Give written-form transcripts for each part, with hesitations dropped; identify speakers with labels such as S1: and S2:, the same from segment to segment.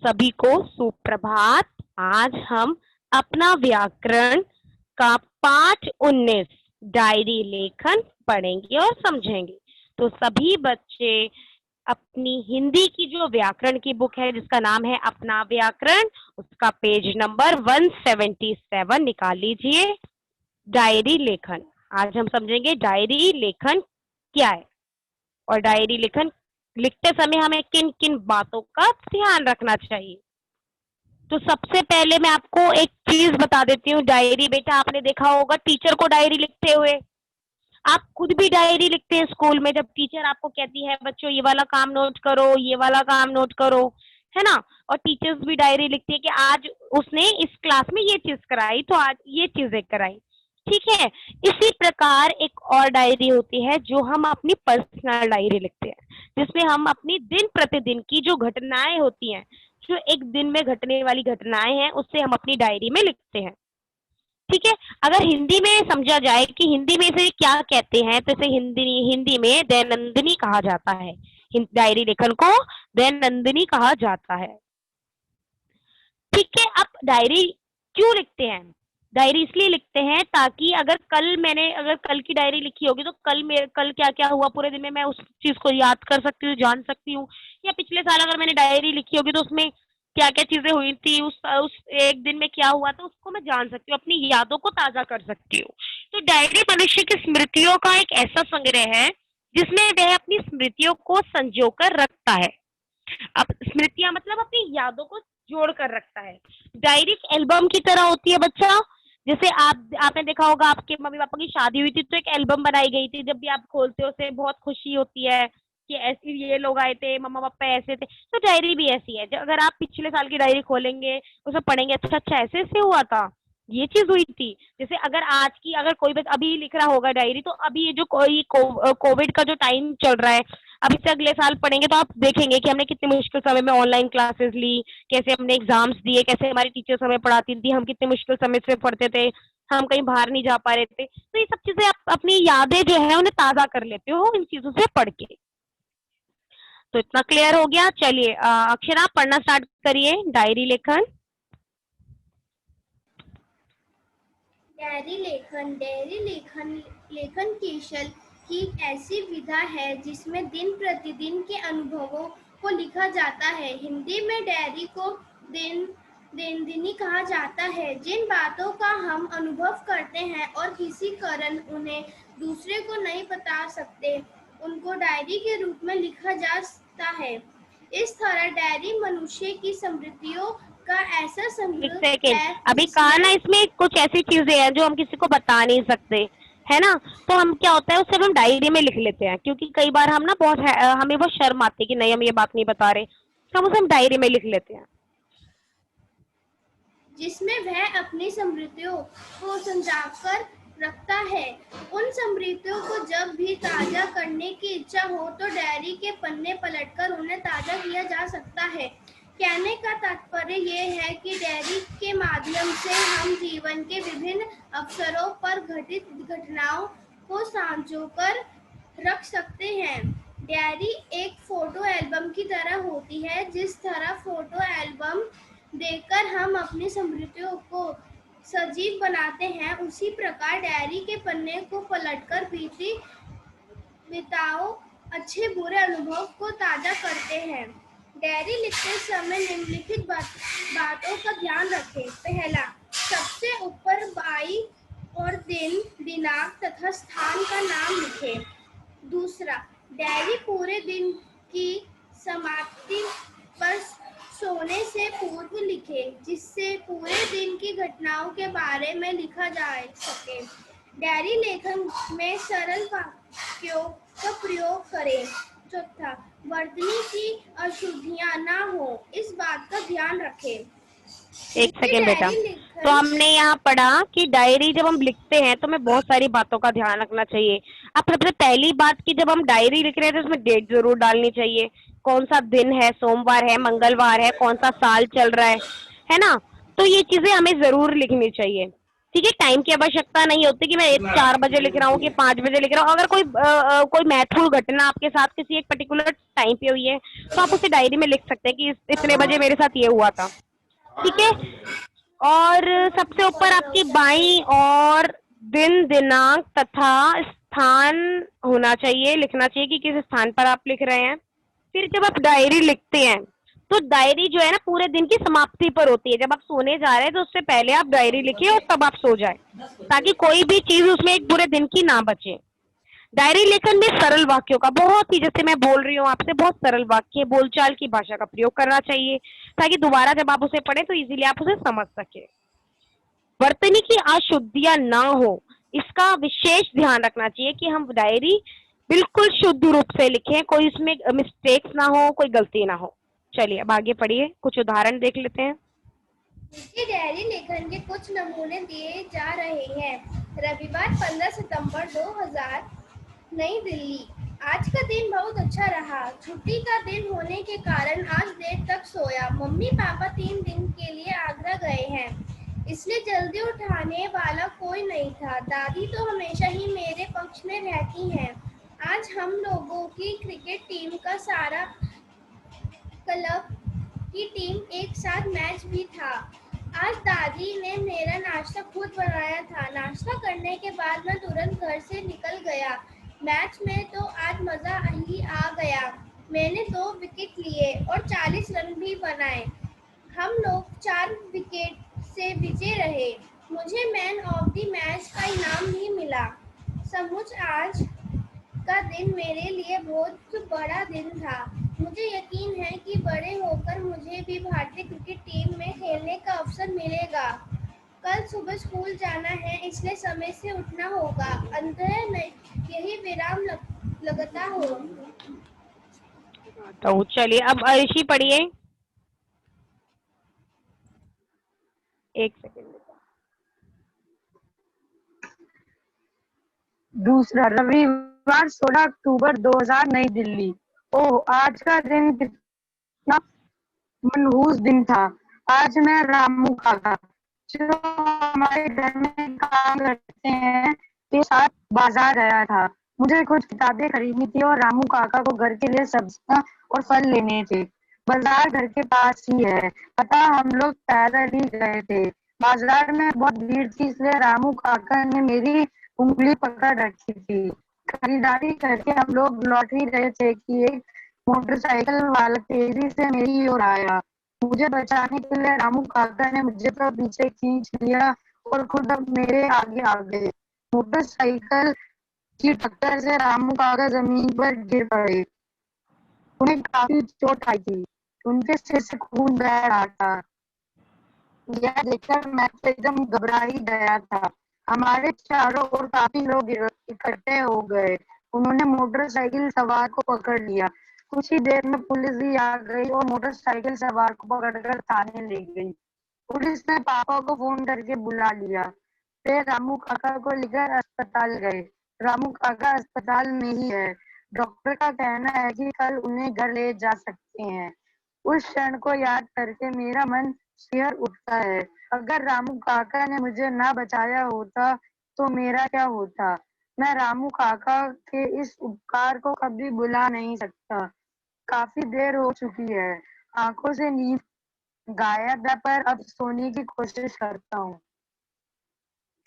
S1: सभी को सुप्रभात। आज हम अपना व्याकरण का पाठ 19 डायरी लेखन पढ़ेंगे और समझेंगे। तो सभी बच्चे अपनी हिंदी की जो व्याकरण की बुक है जिसका नाम है अपना व्याकरण, उसका पेज नंबर 177 निकाल लीजिए। डायरी लेखन, आज हम समझेंगे डायरी लेखन क्या है और डायरी लेखन लिखते समय हमें किन किन बातों का ध्यान रखना चाहिए। तो सबसे पहले मैं आपको एक चीज बता देती हूँ। डायरी, बेटा आपने देखा होगा टीचर को डायरी लिखते हुए। आप खुद भी डायरी लिखते हैं स्कूल में, जब टीचर आपको कहती है बच्चों ये वाला काम नोट करो, ये वाला काम नोट करो, है ना। और टीचर्स भी डायरी लिखती है कि आज उसने इस क्लास में ये चीज कराई तो आज ये चीजें कराई। ठीक है, इसी प्रकार एक और डायरी होती है जो हम अपनी पर्सनल डायरी लिखते हैं, जिसमें हम अपनी दिन प्रतिदिन की जो घटनाएं होती हैं, जो एक दिन में घटने वाली घटनाएं हैं, उससे हम अपनी डायरी में लिखते हैं। ठीक है, अगर हिंदी में समझा जाए कि हिंदी में इसे क्या कहते हैं, तो इसे हिंदी में दैनंदिनी कहा जाता है। डायरी लेखन को दैनंदिनी कहा जाता है। ठीक है, अब डायरी क्यों लिखते हैं? डायरी इसलिए लिखते हैं ताकि अगर कल की डायरी लिखी होगी तो कल क्या क्या हुआ पूरे दिन में, मैं उस चीज को याद कर सकती हूँ, जान सकती हूँ। या पिछले साल अगर मैंने डायरी लिखी होगी तो उसमें क्या क्या चीजें हुई थी, उस एक दिन में क्या हुआ, तो उसको मैं जान सकती हूँ, अपनी यादों को ताजा कर सकती हूँ। तो डायरी मनुष्य की स्मृतियों का एक ऐसा संग्रह है जिसमें वह अपनी स्मृतियों को संजोकर रखता है। अब स्मृतियां मतलब अपनी यादों को जोड़ कर रखता है। डायरी एक एल्बम की तरह होती है बच्चा। जैसे आपने देखा होगा आपके मम्मी पापा की शादी हुई थी तो एक एल्बम बनाई गई थी, जब भी आप खोलते हो उसे बहुत खुशी होती है कि ऐसे ये लोग आए थे, मम्मा पापा ऐसे थे। तो डायरी भी ऐसी है, अगर आप पिछले साल की डायरी खोलेंगे उसे पढ़ेंगे, अच्छा अच्छा ऐसे ऐसे हुआ था, ये चीज हुई थी। जैसे अगर कोई बस अभी लिख रहा होगा डायरी, तो अभी ये जो कोई कोविड का जो टाइम चल रहा है, अब इससे अगले साल पढ़ेंगे तो आप देखेंगे कि हमने कितने मुश्किल समय में ऑनलाइन क्लासेस ली, कैसे हमने एग्जाम्स दिए, कैसे हमारी टीचर्स हमें पढ़ाती थी, हम कितने मुश्किल समय से पढ़ते थे, हम कहीं बाहर नहीं जा पा रहे थे। तो ये सब चीजें आप अपनी यादें जो है उन्हें ताजा कर लेते हो इन चीजों से पढ़ के। तो इतना क्लियर हो गया। चलिए अक्षरा, आप पढ़ना स्टार्ट करिए डायरी लेखन।
S2: डायरी लेखन लेखन कौशल की एक ऐसी विधा है जिसमें दिन प्रतिदिन के अनुभवों को लिखा जाता है। हिंदी में डायरी को दैनंदिनी कहा जाता है। जिन बातों का हम अनुभव करते हैं और किसी कारण उन्हें दूसरे को नहीं बता सकते, उनको डायरी के रूप में लिखा जाता है। इस तरह डायरी मनुष्य की स्मृतियों का ऐसा
S1: एक
S2: संग्रह
S1: सेकेंड,
S2: है
S1: अभी कहा ना
S2: जिसमें
S1: इसमें कुछ ऐसी चीजें हैं जो हम किसी को बता नहीं सकते, है ना। तो हम क्या होता है उससे हम डायरी में लिख लेते हैं, क्योंकि कई बार हम ना हमें बहुत शर्म आती है कि नहीं हम ये बात नहीं बता रहे, तो हम उसे हम डायरी में लिख लेते हैं।
S2: जिसमें वह अपनी स्मृतियों को संजाकर रखता है। उन स्मृतियों को जब भी ताजा करने की इच्छा हो तो डायरी के पन्ने पलटकर उन्हें ताजा किया जा सकता है। कहने का तात्पर्य यह है कि डायरी के माध्यम से हम जीवन के विभिन्न अवसरों पर घटित घटनाओं को संजोकर रख सकते हैं। डायरी एक फोटो एल्बम की तरह होती है। जिस तरह फोटो एल्बम देखकर हम अपनी स्मृतियों को सजीव बनाते हैं, उसी प्रकार डायरी के पन्ने को पलटकर बिताओ अच्छे बुरे अनुभव को ताजा करते हैं। डायरी लिखते समय निम्नलिखित बातों का ध्यान रखें। पहला, सबसे ऊपर बाई और दिन, दिनांक तथा स्थान का नाम लिखें। दूसरा, डायरी पूरे दिन की समाप्ति पर सोने से पूर्व लिखें, जिससे पूरे दिन की घटनाओं के बारे में लिखा जा सके। डायरी लेखन में सरल वाक्यों का प्रयोग करें। चौथा, वर्तनी की अशुद्धियां ना हो, इस बात का ध्यान रखें।
S1: एक
S2: क्योंकि
S1: सेकेंड बेटा,
S2: डायरी
S1: तो
S2: लेखन
S1: हमने यहाँ पढ़ा कि डायरी जब हम लिखते हैं तो हमें बहुत सारी बातों का ध्यान रखना चाहिए। अब सबसे पहली बात कि जब हम डायरी लिख रहे हैं तो उसमें डेट जरूर डालनी चाहिए, कौन सा दिन है, सोमवार है, मंगलवार है, कौन सा साल चल रहा है ना। तो ये चीजें हमें जरूर लिखनी चाहिए। ठीक है, टाइम की आवश्यकता नहीं होती कि मैं 4 बजे लिख रहा हूँ कि 5 बजे लिख रहा हूँ। अगर कोई महत्वपूर्ण घटना आपके साथ किसी एक पर्टिकुलर टाइम पे हुई है तो आप उसे डायरी में लिख सकते हैं कि इतने बजे मेरे साथ ये हुआ था। ठीक है। और सबसे ऊपर आपकी बाई और दिन दिनांक तथा स्थान होना चाहिए, लिखना चाहिए कि किस स्थान पर आप लिख रहे हैं। फिर जब आप डायरी लिखते हैं तो डायरी जो है ना पूरे दिन की समाप्ति पर होती है। जब आप सोने जा रहे हैं तो उससे पहले आप डायरी लिखिए और तब आप सो जाए, ताकि कोई भी चीज उसमें एक पूरे दिन की ना बचे। डायरी लेखन में सरल वाक्यों का, बहुत ही जैसे मैं बोल रही हूँ आपसे, बहुत सरल वाक्य बोलचाल की भाषा का प्रयोग करना चाहिए, ताकि दोबारा जब आप उसे पढ़े तो इजीली आप उसे समझ सके। वर्तनी की अशुद्धियां ना हो, इसका विशेष ध्यान रखना चाहिए कि हम डायरी बिल्कुल शुद्ध रूप से लिखें, कोई इसमें मिस्टेक्स ना हो, कोई गलती ना हो। चलिए अब आगे पढ़िए, कुछ उदाहरण देख लेते हैं।
S2: नीचे डायरी लेखन के कुछ नमूने दिए जा रहे हैं। रविवार 15 सितंबर 2000, नई दिल्ली। आज का दिन बहुत अच्छा रहा। छुट्टी का दिन होने के कारण आज देर तक सोया। मम्मी पापा 3 दिन के लिए आगरा गए हैं, इसलिए जल्दी उठाने वाला कोई नहीं था। दादी तो हमेशा ही मेरे पक्ष में रहती हैं। आज हम लोगों की क्रिकेट टीम का सारा क्लब की टीम एक साथ मैच भी था। आज दादी ने मेरा नाश्ता खुद बनाया था। नाश्ता करने के बाद मैं तुरंत घर से निकल गया। मैच में तो आज मजा ही आ गया। मैंने 2 विकेट लिए और 40 रन भी बनाए। हम लोग 4 विकेट से विजय रहे। मुझे मैन ऑफ द मैच का इनाम भी मिला। सचमुच आज का दिन मेरे लिए बहुत बड़ा दिन था। मुझे यकीन है कि बड़े होकर मुझे भी भारतीय क्रिकेट टीम में खेलने का अवसर मिलेगा। कल सुबह स्कूल जाना है, इसलिए समय से उठना होगा। अंततः मैं यही विराम लगता हो।
S1: तो चलिए अब ऋषि पढ़िए। एक सेकेंड।
S3: दूसरा, रविवार 16 अक्टूबर 2000, नई दिल्ली। ओह, आज का दिन कितना मनहूस दिन था। आज मैं रामू काका, जो हमारे घर में काम करते हैं, के साथ बाजार गया था। मुझे कुछ किताबें खरीदनी थी और रामू काका को घर के लिए सब्जियां और फल लेने थे। बाजार घर के पास ही है, अतः हम लोग पैदल ही गए थे। बाजार में बहुत भीड़ थी, इसलिए रामू काका ने मेरी उंगली पकड़ रखी थी। खरीदारी करके हम लोग लौट ही रहे थे कि एक मोटरसाइकिल वाला तेजी से मेरी ओर आया। मुझे बचाने के लिए रामू काका ने मुझे तो पीछे खींच लिया और खुद अब मेरे आगे आ गए। मोटरसाइकिल की टक्कर से रामू काका जमीन पर गिर पड़े। उन्हें काफी चोट आई थी। उनके सिर से खून बह रहा था। यह देखकर मैं तो एकदम घबरा ही गया था। हमारे चारों ओर काफी लोग इकट्ठे हो गए। उन्होंने मोटरसाइकिल सवार को पकड़ लिया। कुछ ही देर में पुलिस भी आ गई और मोटरसाइकिल सवार को पकड़कर थाने ले गई। पुलिस ने पापा को फोन करके बुला लिया। फिर रामू काका को लेकर अस्पताल गए। रामू काका अस्पताल में ही है। डॉक्टर का कहना है कि कल उन्हें घर ले जा सकते हैं। उस क्षण को याद करके मेरा मन सिहर उठता है। अगर रामू काका ने मुझे ना बचाया होता तो मेरा क्या होता। मैं रामू काका के इस उपकार को कभी भुला नहीं सकता। काफी देर हो चुकी है, आंखों से नींद गायब है, पर अब सोने की कोशिश करता हूँ।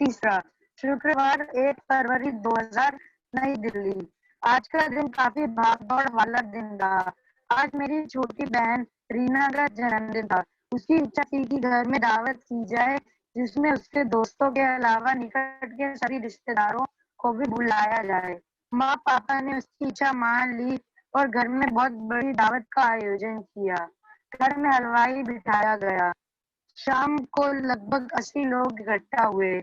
S3: तीसरा, शुक्रवार 1 फरवरी 2000, नई दिल्ली। आज का दिन काफी भागदौड़ वाला दिन रहा। आज मेरी छोटी बहन रीना का जन्मदिन था। उसकी इच्छा थी कि घर में दावत की जाए, जिसमें उसके दोस्तों के अलावा निकट के सभी रिश्तेदारों को भी बुलाया जाए। माँ पापा ने उसकी इच्छा मान ली और घर में बहुत बड़ी दावत का आयोजन किया। घर में हलवाई बिठाया गया। शाम को लगभग 80 लोग इकट्ठा हुए।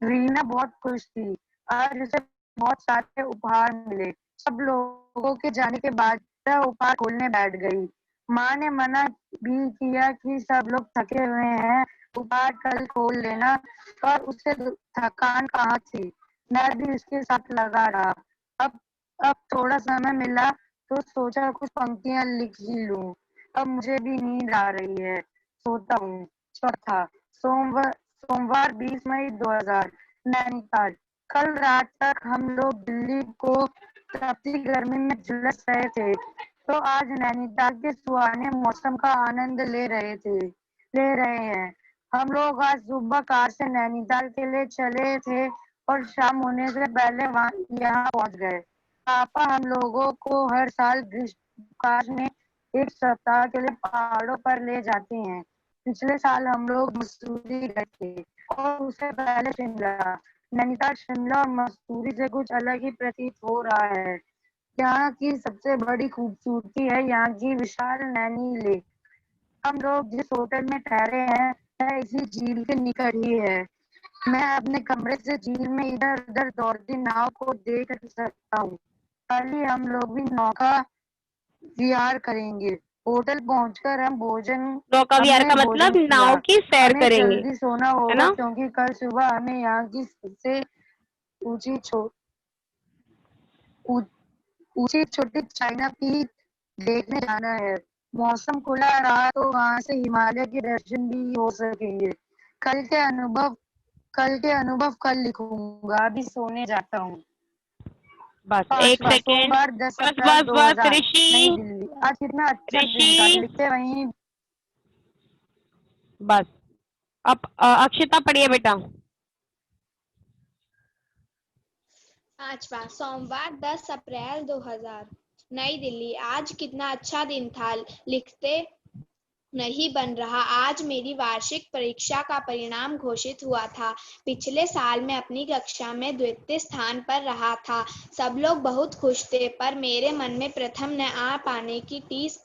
S3: रीना बहुत खुश थी। आज उसे बहुत सारे उपहार मिले। सब लोगों के जाने के बाद वह उपहार खोलने बैठ गई। माँ ने मना भी किया कि सब लोग थके हुए हैं, उपहार कल खोल लेना, पर उसे थकान कहाँ थी। मैं भी उसके साथ लगा रहा। अब अब थोड़ा समय मिला तो सोचा कुछ पंक्तियां लिख ही लूं। अब मुझे भी नींद आ रही है, सोता हूँ। चौथा, सोमवार सोमवार 20 मई 2000 नैनीताल। कल रात तक हम लोग दिल्ली को तपती गर्मी में झुलस रहे थे, तो आज नैनीताल के सुहाने मौसम का आनंद ले रहे हैं। हम लोग आज सुबह कार से नैनीताल के लिए चले थे और शाम होने से पहले यहाँ पहुंच गए। पापा हम लोगों को हर साल ग्रीष्मकाल में एक सप्ताह के लिए पहाड़ों पर ले जाते हैं। पिछले साल हम लोग मसूरी गए थे और उससे पहले शिमला। नैनीताल, शिमला और मसूरी से कुछ अलग ही प्रतीत हो रहा है। यहाँ की सबसे बड़ी खूबसूरती है यहाँ की विशाल नैनी लेक। हम लोग जिस होटल में ठहरे हैं वह इसी झील के निकट ही है। मैं अपने कमरे से झील में इधर उधर दौड़ती नाव को देख सकता हूँ। कल ही हम लोग भी नौका विहार करेंगे। होटल पहुंचकर
S1: नौका विहार
S3: हमने
S1: का
S3: भोजन
S1: मतलब
S3: किया।
S1: नाव की सैर
S3: हमें
S1: करेंगे,
S3: जल्दी सोना
S1: है
S3: होगा
S1: ना।
S3: क्योंकि कल सुबह हमें यहाँ की सबसे ऊंची ऊंची छोटी चाइना पीक देखने जाना है। मौसम खुला रहा तो वहां से हिमालय के दर्शन भी हो सकेंगे। कल के अनुभव कल लिखूंगा। अभी सोने जाता हूँ।
S1: बस एक
S3: 5वां
S1: सेकेंड।
S3: सोमवार 10
S1: बस
S3: अप्रैल
S1: बस बस
S3: 2000 नई
S1: ऋषि,
S3: दिल्ली। आज कितना अच्छा दिन था।
S1: ऋषि,
S3: लिखते वहीं।
S1: बस। अब अक्षिता पढ़िए बेटा।
S2: 5वां सोमवार 10 अप्रैल 2000 नई दिल्ली। आज कितना अच्छा दिन था। लिखते नहीं बन रहा। आज मेरी वार्षिक परीक्षा का परिणाम घोषित हुआ था। पिछले साल मैं अपनी कक्षा में द्वितीय स्थान पर रहा था। सब लोग बहुत खुश थे, पर मेरे मन में प्रथम न आ पाने की टीस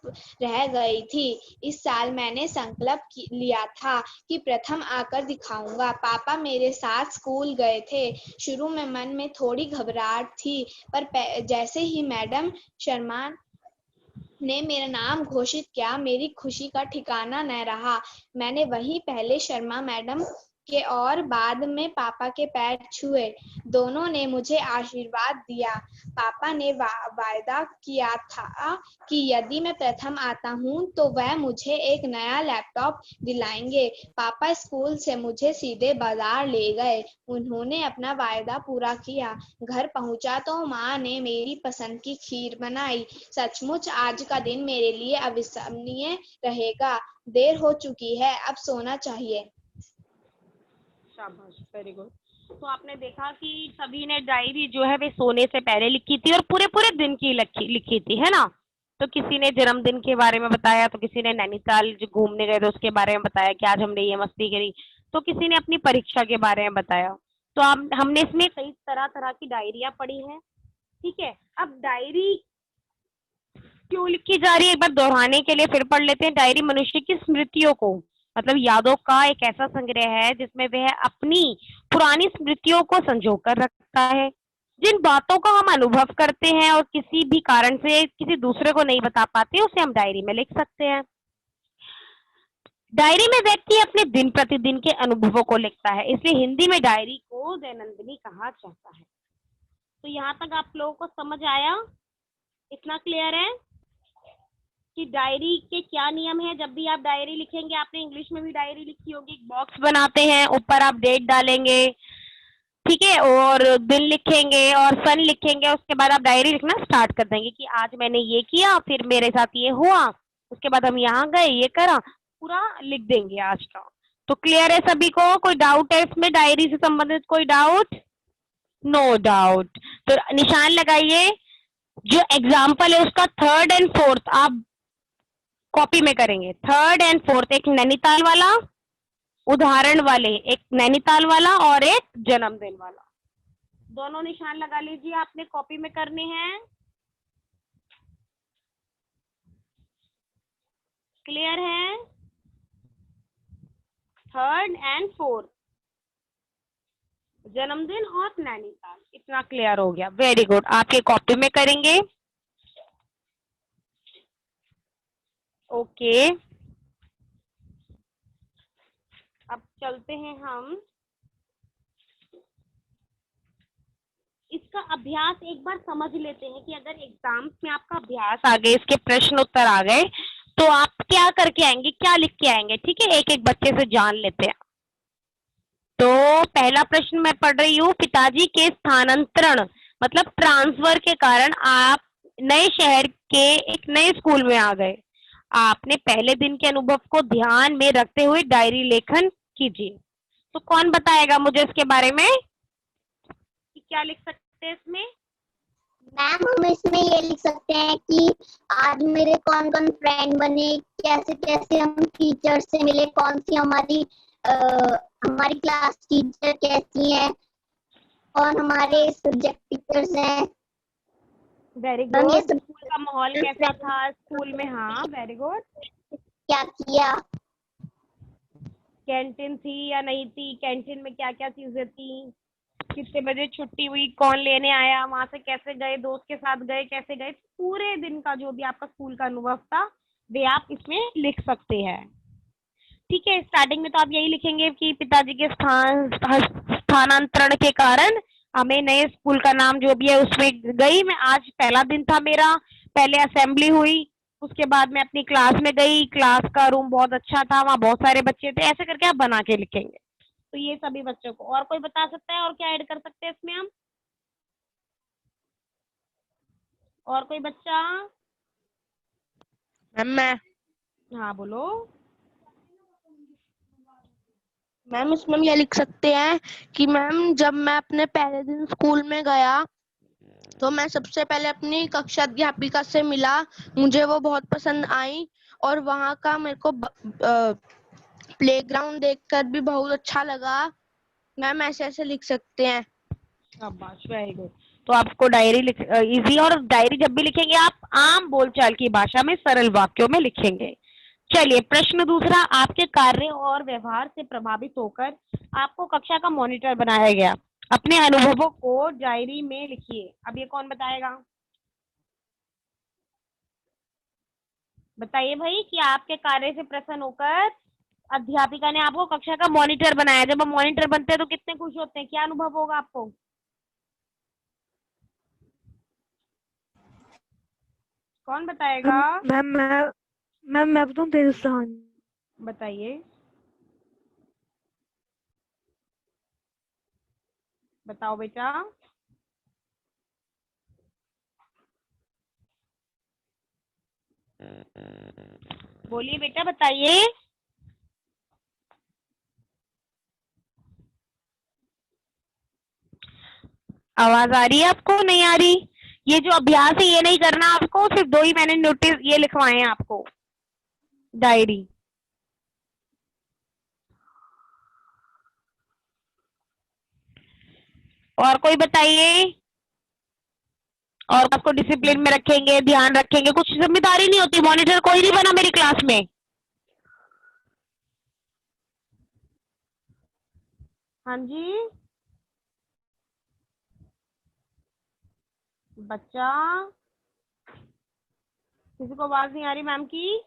S2: रह गई थी। इस साल मैंने संकल्प लिया था कि प्रथम आकर दिखाऊंगा। पापा मेरे साथ स्कूल गए थे। शुरू में मन में थोड़ी घबराहट थी, पर जैसे ही मैडम शर्मा ने मेरा नाम घोषित किया, मेरी खुशी का ठिकाना न रहा। मैंने वहीं पहले शर्मा मैडम के और बाद में पापा के पैर छुए। दोनों ने मुझे आशीर्वाद दिया। पापा ने वायदा किया था कि यदि मैं प्रथम आता हूँ तो वह मुझे एक नया लैपटॉप दिलाएंगे। पापा स्कूल से मुझे सीधे बाजार ले गए। उन्होंने अपना वायदा पूरा किया। घर पहुंचा तो माँ ने मेरी पसंद की खीर बनाई। सचमुच आज का दिन मेरे लिए अविस्मरणीय रहेगा। देर हो चुकी है, अब सोना चाहिए।
S1: शाबाश, वेरी गुड। तो आपने देखा कि सभी ने डायरी जो है वे सोने से पहले लिखी थी और पूरे पूरे दिन की लिखी थी, है ना। तो किसी ने जन्मदिन के बारे में बताया, तो किसी ने नैनीताल जो घूमने गए थे उसके बारे में बताया कि आज हमने ये मस्ती करी, तो किसी ने अपनी परीक्षा के बारे में बताया। तो हमने इसमें कई तरह तरह की डायरियां पढ़ी हैं। ठीक है, अब डायरी क्यों लिखी जा रही है एक बार दोहराने के लिए फिर पढ़ लेते हैं। डायरी मनुष्य की स्मृतियों को, मतलब यादों का एक ऐसा संग्रह है जिसमें वह अपनी पुरानी स्मृतियों को संजो कर रखता है। जिन बातों का हम अनुभव करते हैं और किसी भी कारण से किसी दूसरे को नहीं बता पाते, उसे हम डायरी में लिख सकते हैं। डायरी में व्यक्ति अपने दिन प्रतिदिन के अनुभवों को लिखता है, इसलिए हिंदी में डायरी को दैनंदिनी कहा जाता है। तो यहाँ तक आप लोगों को समझ आया? इतना क्लियर है कि डायरी के क्या नियम है। जब भी आप डायरी लिखेंगे, आपने इंग्लिश में भी डायरी लिखी होगी, एक बॉक्स बनाते हैं, ऊपर आप डेट डालेंगे, ठीक है, और दिन लिखेंगे और सन लिखेंगे। उसके बाद आप डायरी लिखना स्टार्ट कर देंगे कि आज मैंने ये किया, फिर मेरे साथ ये हुआ, उसके बाद हम यहाँ गए, ये करा, पूरा लिख देंगे आज का। तो क्लियर है सभी को? कोई डाउट है इसमें? डायरी से संबंधित कोई डाउट? No doubt. तो निशान लगाइए। जो एग्जाम्पल है उसका थर्ड एंड फोर्थ आप कॉपी में करेंगे। थर्ड एंड फोर्थ, एक नैनीताल वाला उदाहरण वाले, एक नैनीताल वाला और एक जन्मदिन वाला, दोनों निशान लगा लीजिए। आपने कॉपी में करने हैं। क्लियर है? थर्ड एंड फोर्थ, जन्मदिन और नैनीताल, इतना क्लियर हो गया। वेरी गुड, आप ये कॉपी में करेंगे। ओके, अब चलते हैं हम इसका अभ्यास एक बार समझ लेते हैं कि अगर एग्जाम्स में आपका अभ्यास आ गए, इसके प्रश्न उत्तर आ गए, तो आप क्या करके आएंगे, क्या लिख के आएंगे। ठीक है, एक एक बच्चे से जान लेते हैं। तो पहला प्रश्न मैं पढ़ रही हूँ। पिताजी के स्थानांतरण मतलब ट्रांसफर के कारण आप नए शहर के एक नए स्कूल में आ गए। आपने पहले दिन के अनुभव को ध्यान में रखते हुए डायरी लेखन कीजिए। तो कौन बताएगा मुझे इसके बारे में कि क्या लिख सकते हैं इसमें?
S4: मैम हम इसमें ये लिख सकते हैं कि आज मेरे कौन कौन फ्रेंड बने, कैसे कैसे हम टीचर से मिले, कौन सी हमारी हमारी क्लास टीचर कैसी है, कौन हमारे सब्जेक्ट टीचर्स हैं।
S1: वेरी
S4: मैम ये
S1: गुड।
S4: सब
S1: स्कूल का माहौल कैसा था स्कूल में? हाँ, वेरी गुड।
S4: क्या किया।
S1: कैंटीन थी या नहीं थी? कैंटीन में क्या क्या चीजें थी? कितने बजे छुट्टी हुई? कौन लेने आया? वहां से कैसे गए? दोस्त के साथ गए? कैसे गए? पूरे दिन का जो भी आपका स्कूल का अनुभव था वे आप इसमें लिख सकते हैं। ठीक है, स्टार्टिंग में तो आप यही लिखेंगे कि पिताजी के स्थानांतरण के कारण हमें नए स्कूल का नाम जो भी है उसमें गई मैं। आज पहला दिन था मेरा, पहले असेंबली हुई, उसके बाद मैं अपनी क्लास में गई। क्लास का रूम बहुत अच्छा था, वहाँ बहुत सारे बच्चे थे। ऐसे करके आप बना के लिखेंगे। तो ये सभी बच्चों को। और कोई बता सकता है और क्या ऐड कर सकते हैं इसमें हम? और कोई बच्चा?
S5: मैम
S1: हाँ बोलो।
S5: मैम इसमें हम ये लिख सकते हैं कि मैम जब मैं अपने पहले दिन स्कूल में गया तो मैं सबसे पहले अपनी कक्षा अध्यापिका से मिला, मुझे वो बहुत पसंद आई और वहाँ का मेरे को प्लेग्राउंड देखकर भी बहुत अच्छा लगा। मैम ऐसे ऐसे लिख सकते हैं।
S1: शाबाश, वेरी गुड। तो आपको डायरी लिख इजी, और डायरी जब भी लिखेंगे आप आम बोलचाल की भाषा में सरल वाक्यों में लिखेंगे। चलिए प्रश्न दूसरा। आपके कार्य और व्यवहार से प्रभावित होकर आपको कक्षा का मॉनिटर बनाया गया। अपने अनुभवों को डायरी में लिखिए। अब ये कौन बताएगा? बताइए भाई कि आपके कार्य से प्रसन्न होकर अध्यापिका ने आपको कक्षा का मॉनिटर बनाया। जब हम मॉनिटर बनते हैं तो कितने खुश होते हैं? क्या अनुभव होगा आपको? कौन बताएगा?
S6: मैम मैं बताऊं तेरे स्थान।
S1: बताइए, बताओ बेटा। बोलिए बेटा, बताइए। आवाज आ रही है आपको? नहीं आ रही? ये जो अभ्यास है ये नहीं करना आपको, सिर्फ दो ही मैंने नोटिस ये लिखवाए हैं आपको डायरी। और कोई बताइए। और आपको डिसिप्लिन में रखेंगे, ध्यान रखेंगे। कुछ जिम्मेदारी नहीं होती। मॉनिटर कोई नहीं बना मेरी क्लास में। हाँ जी बच्चा, किसी को आवाज नहीं आ रही मैम की?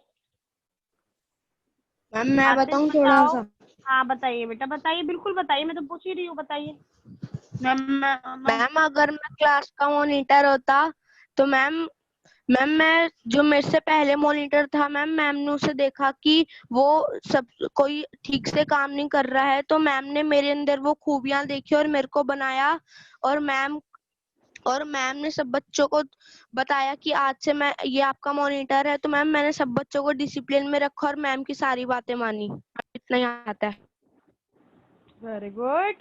S5: मैम मैं
S1: आसिफ
S5: बताऊं थोड़ा
S1: बताओ।
S5: सा?
S1: हाँ बताइए बेटा, बताइए, बिल्कुल बताइए, मैं तो पूछ ही रही हूँ, बताइए।
S5: मैम अगर मैं क्लास का मॉनिटर होता तो मैम मैम मैं जो मेरे से पहले मॉनिटर था मैम ने उसे देखा कि वो सब कोई ठीक से काम नहीं कर रहा है, तो मैम ने मेरे अंदर वो खूबियां देखी और मेरे को बनाया। और मैम ने सब बच्चों को बताया कि आज से मैं ये आपका मॉनिटर है। तो मैम मैंने सब बच्चों को डिसिप्लिन में रखा और मैम की सारी बातें मानी। इतना ही आता है।
S1: वेरी गुड,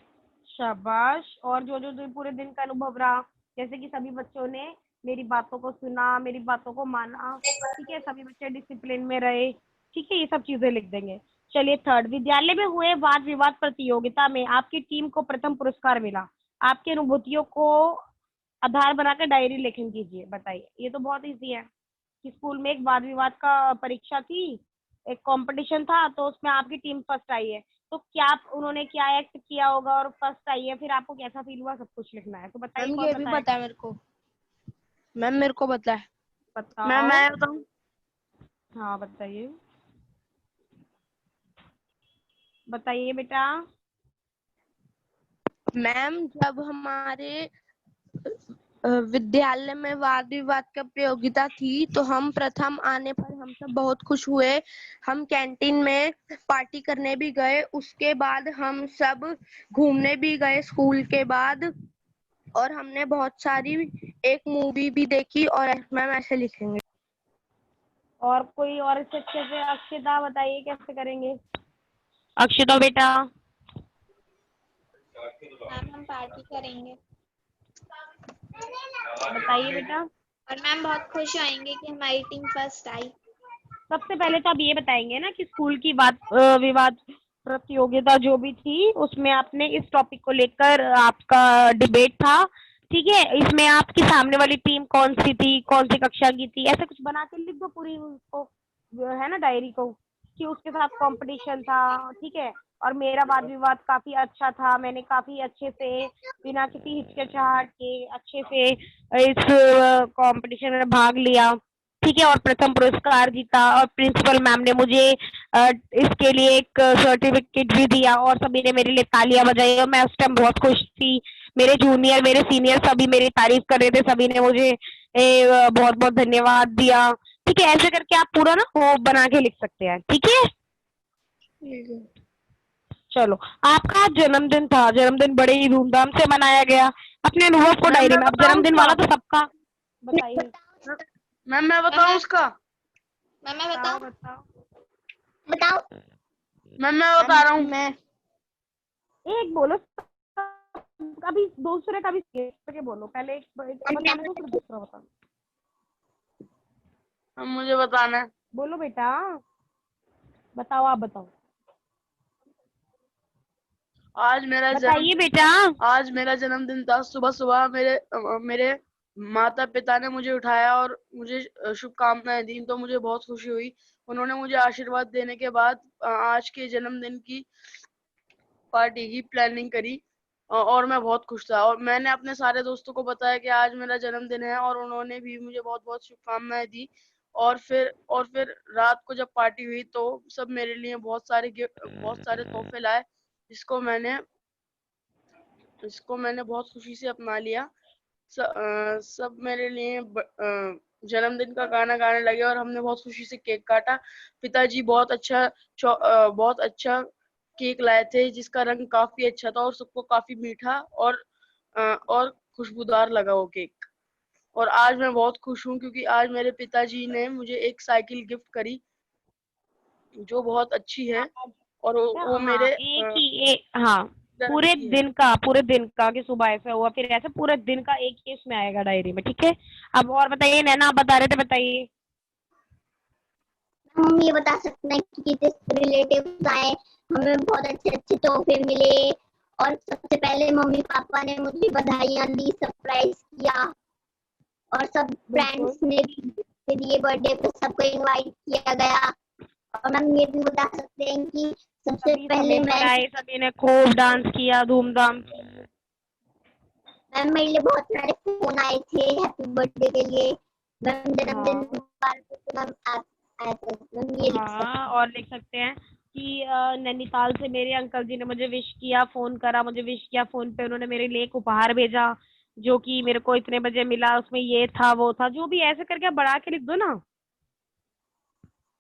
S1: शाबाश। और जो जो पूरे दिन का अनुभव रहा, जैसे कि सभी बच्चों ने मेरी बातों को सुना, मेरी बातों को माना, ठीक है, सभी बच्चे डिसिप्लिन में रहे, ठीक है, ये सब चीजें लिख देंगे। चलिए थर्ड, विद्यालय में हुए वाद विवाद प्रतियोगिता में आपकी टीम को प्रथम पुरस्कार मिला। आपकी अनुभूतियों को आधार बनाकर डायरी लेखन कीजिए। बताइए। ये तो बहुत इजी है कि स्कूल में एक वाद विवाद का परीक्षा थी, एक कंपटीशन था, तो उसमें आपकी टीम फर्स्ट आई है। तो क्या उन्होंने क्या एक्ट किया होगा और फर्स्ट आई है, फिर आपको कैसा फील हुआ, सब कुछ लिखना है। तो बताइए
S5: मैम
S1: कौन
S5: ये भी
S1: बताएगा?
S5: पता है मेरे को। मैम मेरे को पता है।
S1: बताओ।
S5: मैं बताऊं?
S1: हाँ बताइए, बताइए बेटा।
S5: मैम जब हमारे विद्यालय में वाद विवाद का प्रतियोगिता थी, तो हम प्रथम आने पर हम सब बहुत खुश हुए। हम कैंटीन में पार्टी करने भी गए। उसके बाद हम सब घूमने भी गए स्कूल के बाद, और हमने बहुत सारी एक मूवी भी देखी। और मैम ऐसे लिखेंगे।
S1: और कोई और इससे अच्छे से अक्षिता बताइए कैसे करेंगे। अक्षिता बेटा
S7: मैम हम पार्टी करेंगे
S1: बताइए बेटा।
S7: और मैम बहुत खुश होंगे कि हमारी टीम फर्स्ट आई।
S1: सबसे पहले तो आप ये बताएंगे ना कि स्कूल की विवाद प्रतियोगिता जो भी थी उसमें आपने इस टॉपिक को लेकर आपका डिबेट था, ठीक है। इसमें आपकी सामने वाली टीम कौन सी थी, कौन सी कक्षा की थी, ऐसे कुछ बना के लिख दो पूरी उसको, जो है ना डायरी को, कि उसके साथ कंपटीशन था, ठीक है। और मेरा वाद विवाद काफी अच्छा था, मैंने काफी अच्छे से बिना किसी हिचकिचाहट के अच्छे से इस कंपटीशन में भाग लिया, ठीक है, और प्रथम पुरस्कार जीता। और प्रिंसिपल मैम ने मुझे इसके लिए एक सर्टिफिकेट भी दिया और सभी ने मेरे लिए तालियां बजाई और मैं उस टाइम बहुत खुश थी। मेरे जूनियर मेरे सीनियर सभी मेरी तारीफ कर रहे थे, सभी ने मुझे बहुत बहुत धन्यवाद दिया, ठीक है। ऐसे करके आप पूरा ना वो बना के लिख सकते हैं, ठीक है। चलो, आपका जन्मदिन था, जन्मदिन बड़े ही धूमधाम से मनाया गया। अपने अनुभव को डायरी में, अब जन्मदिन वाला तो सबका बताइए।
S3: मैम मैं बताऊं उसका?
S7: मैम मैं बताऊं?
S4: बताओ।
S3: मैम मैं बता रहा हूँ।
S5: मैं
S1: एक बोलो, कभी दूसरे का भी करके बोलो, पहले एक बताने दो फिर दूसरा बताओ।
S3: मुझे बताना है।
S1: बोलो बेटा, बताओ, आप बताओ, बताइए बेटा।
S3: आज मेरा जन्मदिन था। सुबह सुबह मेरे माता पिता ने मुझे उठाया और मुझे शुभकामनाएं दी, तो मुझे बहुत खुशी हुई। उन्होंने मुझे आशीर्वाद देने के बाद आज के जन्मदिन की पार्टी की प्लानिंग करी और मैं बहुत खुश था। और मैंने अपने सारे दोस्तों को बताया कि आज मेरा जन्मदिन है और उन्होंने भी मुझे बहुत बहुत शुभकामनाएं दी। और फिर रात को जब पार्टी हुई तो सब मेरे लिए बहुत सारे तोहफे लाए, जिसको मैंने बहुत खुशी से अपना लिया। सब मेरे लिए जन्मदिन का गाना गाने लगे और हमने बहुत खुशी से केक काटा। पिताजी बहुत अच्छा केक लाए थे, जिसका रंग काफी अच्छा था और सबको काफी मीठा और खुशबूदार लगा वो केक। और आज मैं बहुत खुश हूँ क्योंकि आज मेरे पिताजी ने मुझे एक साइकिल गिफ्ट करी जो बहुत अच्छी है। और वो मेरे
S1: हाँ, पूरे दिन का कि सुबह ऐसा हुआ फिर ऐसा पूरे दिन का एक ही इसमें आएगा डायरी में, ठीक है। अब और बताइए, नैना आप बता रहे थे, बताइए।
S4: हम ये बता सकते हैं कि कितने रिलेटिव्स आए, हमें बहुत अच्छे अच्छे तोहफे मिले। और सबसे पहले मम्मी पापा ने मुझे बधाइयाँ दी, सरप्राइज किया। और सब फ्रेंड्स ने भी दिए, बर्थडे पे सबको इनवाइट किया गया। और हम ये भी बता सकते हैं कि सबसे पहले
S1: सभी ने खूब डांस किया, धूमधाम से।
S4: मैम मेरे लिए बहुत सारे फोन आए थे हैप्पी बर्थडे के लिए। मैम जन्मदिन
S1: हाँ, और लिख सकते हैं कि नैनीताल से मेरे अंकल जी ने मुझे विश किया, फोन करा, मुझे विश किया फोन पे। उन्होंने मेरे लिए एक उपहार भेजा जो कि मेरे को इतने बजे मिला, उसमें ये था वो था, जो भी ऐसे करके आप बढ़ा के लिख दो ना,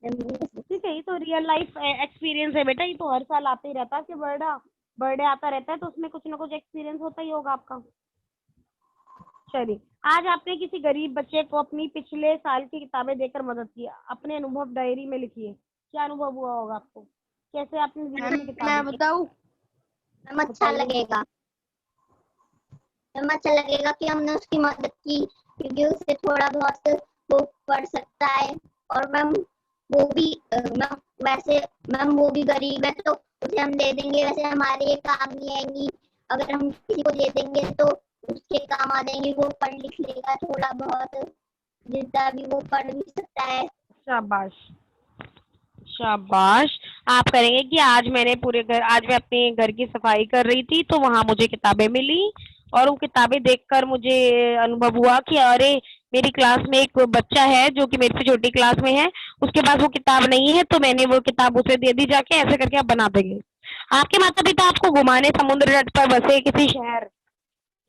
S1: ठीक है। ये तो रियल लाइफ एक्सपीरियंस है बेटा, ये तो हर साल आते ही रहता है कि बर्थडे आता रहता है, तो उसमें कुछ ना कुछ एक्सपीरियंस होता ही होगा आपका। चलिए, आज आपने किसी गरीब बच्चे को अपनी पिछले साल की किताबें देकर मदद की, अपने अनुभव डायरी में लिखिए। क्या अनुभव हुआ होगा आपको, कैसे आपने जीवन में किताबें
S5: मैं बताऊं?
S4: अच्छा लगेगा कि हमने उसकी मदद की, क्योंकि उससे थोड़ा बहुत वो पढ़ सकता है। और मैम वो भी गरीब है तो उसे हम दे देंगे, वैसे हमारे ये काम नहीं आएंगी। अगर हम किसी को दे देंगे तो उसके काम आ जाएंगे, वो पढ़ लिख लेगा थोड़ा बहुत, जितना भी वो पढ़ भी सकता है।
S1: शाबाश शाबाश। आप करेंगे कि आज मैं अपने घर की सफाई कर रही थी तो वहां मुझे किताबें मिली और वो किताबें देखकर मुझे अनुभव हुआ कि अरे मेरी क्लास में एक बच्चा है जो कि मेरे से छोटी क्लास में है, उसके पास वो किताब नहीं है, तो मैंने वो किताब उसे दे दी जाके। ऐसे करके आप बना देंगे। आपके माता पिता आपको घुमाने समुद्र तट पर बसे किसी शहर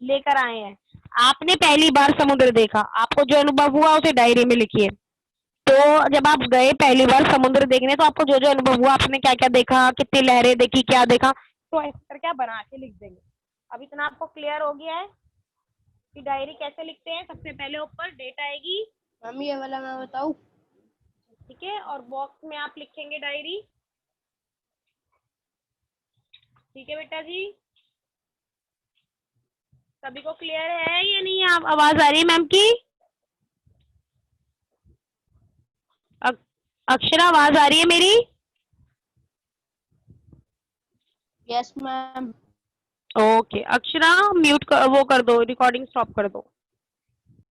S1: लेकर आए हैं, आपने पहली बार समुद्र देखा, आपको जो अनुभव हुआ उसे डायरी में लिखिए। तो जब आप गए पहली बार समुद्र देखने तो आपको जो जो अनुभव हुआ, आपने क्या क्या देखा, कितनी लहरें देखी, क्या देखा, तो ऐसे करके आप बना के लिख देंगे। अब इतना आपको क्लियर हो गया है कि डायरी कैसे लिखते हैं। सबसे पहले ऊपर डेट आएगी,
S5: मैम ये वाला मैं बताऊँ?
S1: ठीक है, और बॉक्स में आप लिखेंगे डायरी। ठीक है बेटा जी, सभी को क्लियर है या नहीं? आप आवाज आ रही है मैम की? अक्षरा आवाज आ रही है मेरी?
S5: Yes ma'am.
S1: Okay Akshara mute कर, वो कर दो, रिकॉर्डिंग स्टॉप कर दो।